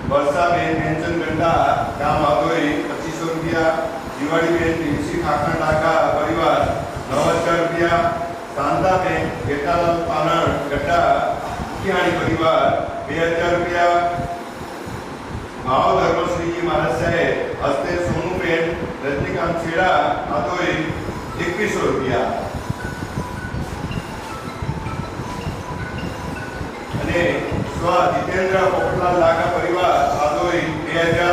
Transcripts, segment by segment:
Varshaben pension गंडा गाम आदोई 2500 रुपया, दिवाळीबेन टीसी खाखण नाका परिवार 9000 रुपया, शांताबेन बेटालाल पानण गड्डा किहाणी परिवार 2000 रुपया, भाव धर्मश्री महाराज साहेब हस्ते सोनूबेन रजनीकांत छेड़ा आदोई 2100 रुपया અને સ્વ જીતેન્દ્ર પોપટલાલ લાગા પરિવાર આદોઈ 2000,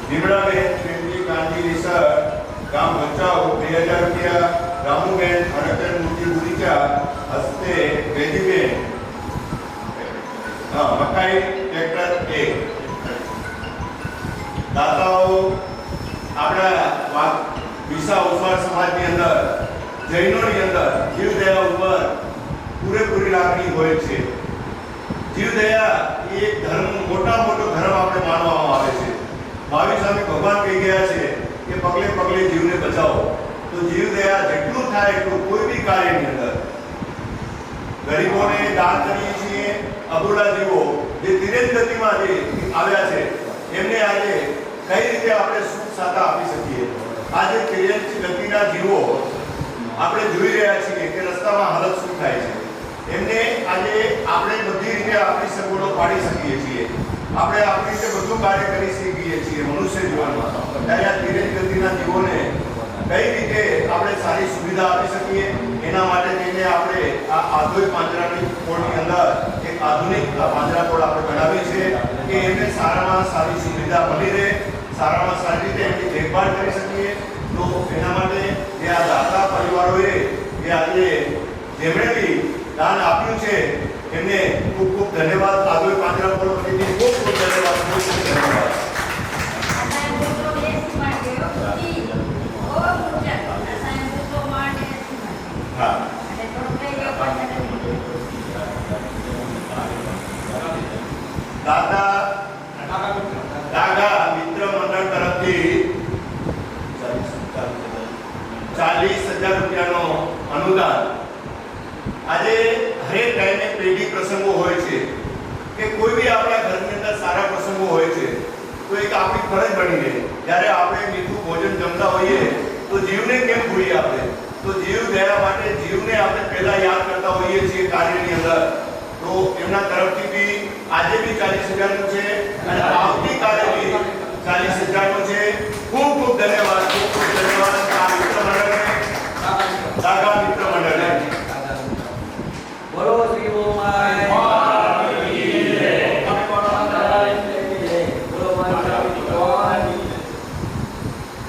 લીમડાબેન પ્રેમજી કાંડી રીસર ગામ ભચાઉ 2000 રૂપિયા, રામુબેન હરકન મૂર્તિ ગુરીચા હસ્તે વેદીબેન મકાઈ ટ્રેક્ટર 1 દાતાઓ આપણા વિસા ઉસ્માન સમાજની અંદર જૈનોની અંદર જીવદયા ઉપર પૂરેપૂરી લાગણી હોય છે। जीवदया ये धर्म मोटा मोटो धर्म आपने मानवामां आवे छे। महावीर स्वामी भगवान कही गया छे कि पगले पगले जीवने बचाओ। तो जीवदया जेटलू थाय એટલું કોઈ બી કાર્યની અંદર ગરીબોને દાન કરીએ છીએ। અબોલા જીવો જે ધીરેજ ગતિમાં જે આવ્યા છે એમને આજે કઈ રીતે આપણે સુખ સાથ આપી શકીએ। આજે ધીરેજ ગતિના જીવો આપણે જોઈ રહ્યા છીએ કે રસ્તામાં હાલત શું થાય છે। એમને આજે આપણે બધી રીતે આપણી સગવડો પાડી શકીએ છીએ। આપણે આપણી રીતે બધું કાર્ય કરી શકીએ છીએ મનુષ્ય જીવનમાં। ત્યારે આ ધીરે ગતિના જીવોને કઈ રીતે આપણે સારી સુવિધા આપી શકીએ એના માટે થઈને આપણે આ આધુનિક પાંજરાની કોળની અંદર એક આધુનિક પાંજરાપોળ આપણે બનાવી છે કે એમને સારામાં સારી સુવિધા મળી રહે, સારામાં સારી રીતે એમની દેખભાળ કરી શકીએ। તો એના માટે જે આ દાતા પરિવારોએ એ આજે જેમણે બી दान आप्યું છે એમને ખૂબ ખૂબ ધન્યવાદ। આદોઈ પાંજરાપોળ વતીથી ખૂબ ખૂબ ધન્યવાદ, ખૂબ ખૂબ ધન્યવાદ। દાદા દાગા મિત્ર મંડળ તરફથી 40,000 રૂપિયાનો અનુદાન। આજે હરેક ટાઈમે પેઢી પ્રસંગો હોય છે કે કોઈ બી આપણા ઘરની અંદર સારા પ્રસંગો હોય છે તો એક આપણી ફરજ બની રહે જ્યારે આપણે મીઠું ભોજન જમતા હોઈએ તો જીવને કેમ ભૂલીએ આપણે। તો જીવ દયા માટે જીવને આપણે પહેલા યાદ કરતા હોઈએ છીએ કાર્યની અંદર। તો એમના તરફથી બી આજે બી 40,000નું છે અને આવતીકાલે બી 40,000નું છે। ખૂબ ખૂબ ધન્યવાદ, ખૂબ ખૂબ ધન્યવાદ આ મિત્ર મંડળને, દાગા મિત્ર મંડળને। बोलो श्री ओमाय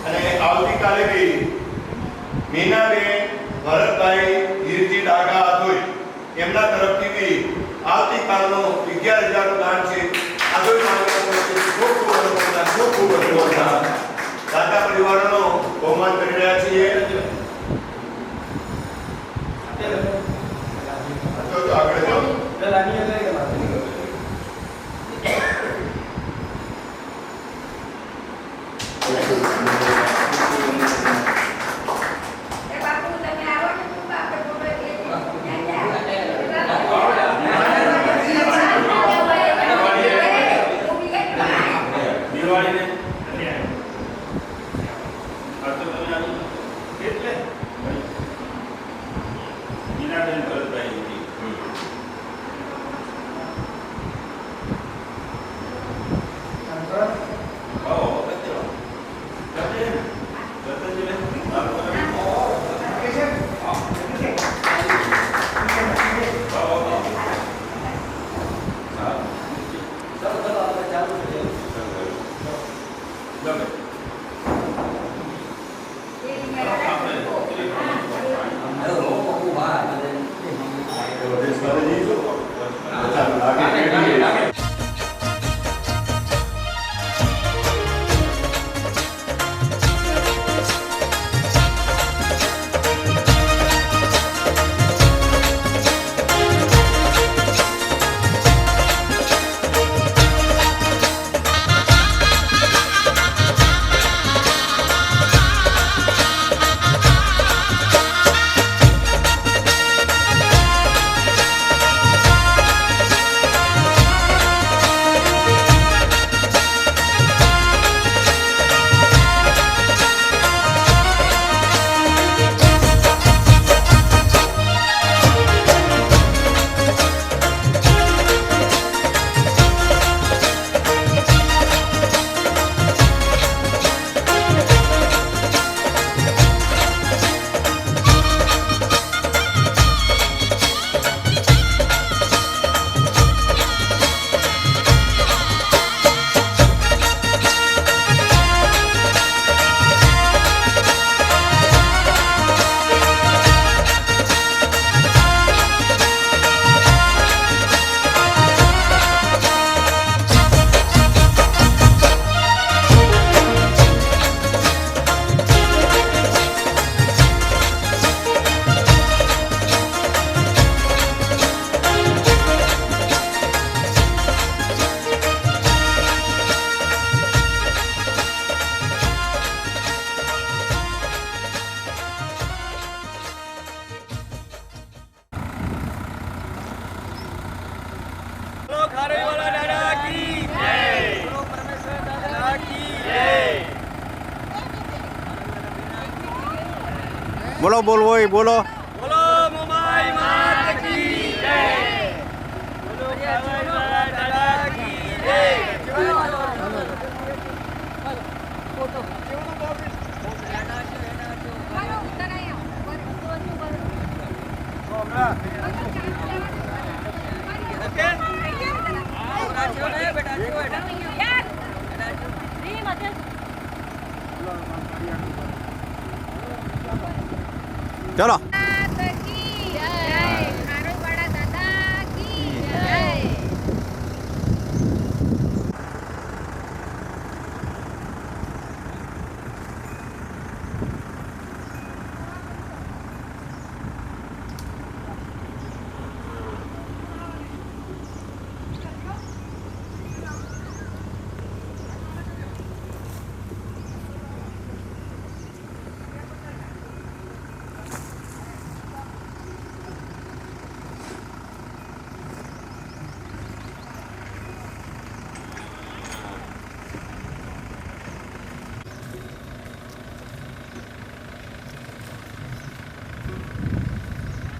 અને આવતીકાલે બી મીનાબેન ભરતભાઈ હીરજી ડાગા આદોઈ એમના તરફથી બી આવતીકાલનો 11,000નું દાન છે। આદોઈ ખૂબ ખૂબ અનુમોદન, ખૂબ ખૂબ અનુમોદન। દાતા પરિવારનો બહુમાન કરી રહ્યા છીએ। આગળ જાઓ લાની અંદર કે વાત બોલો બોલવો હોય બોલો. બોલો મોમાઈ માત કી જય. બોલો ભાઈ દાદા કી જય. ચલો.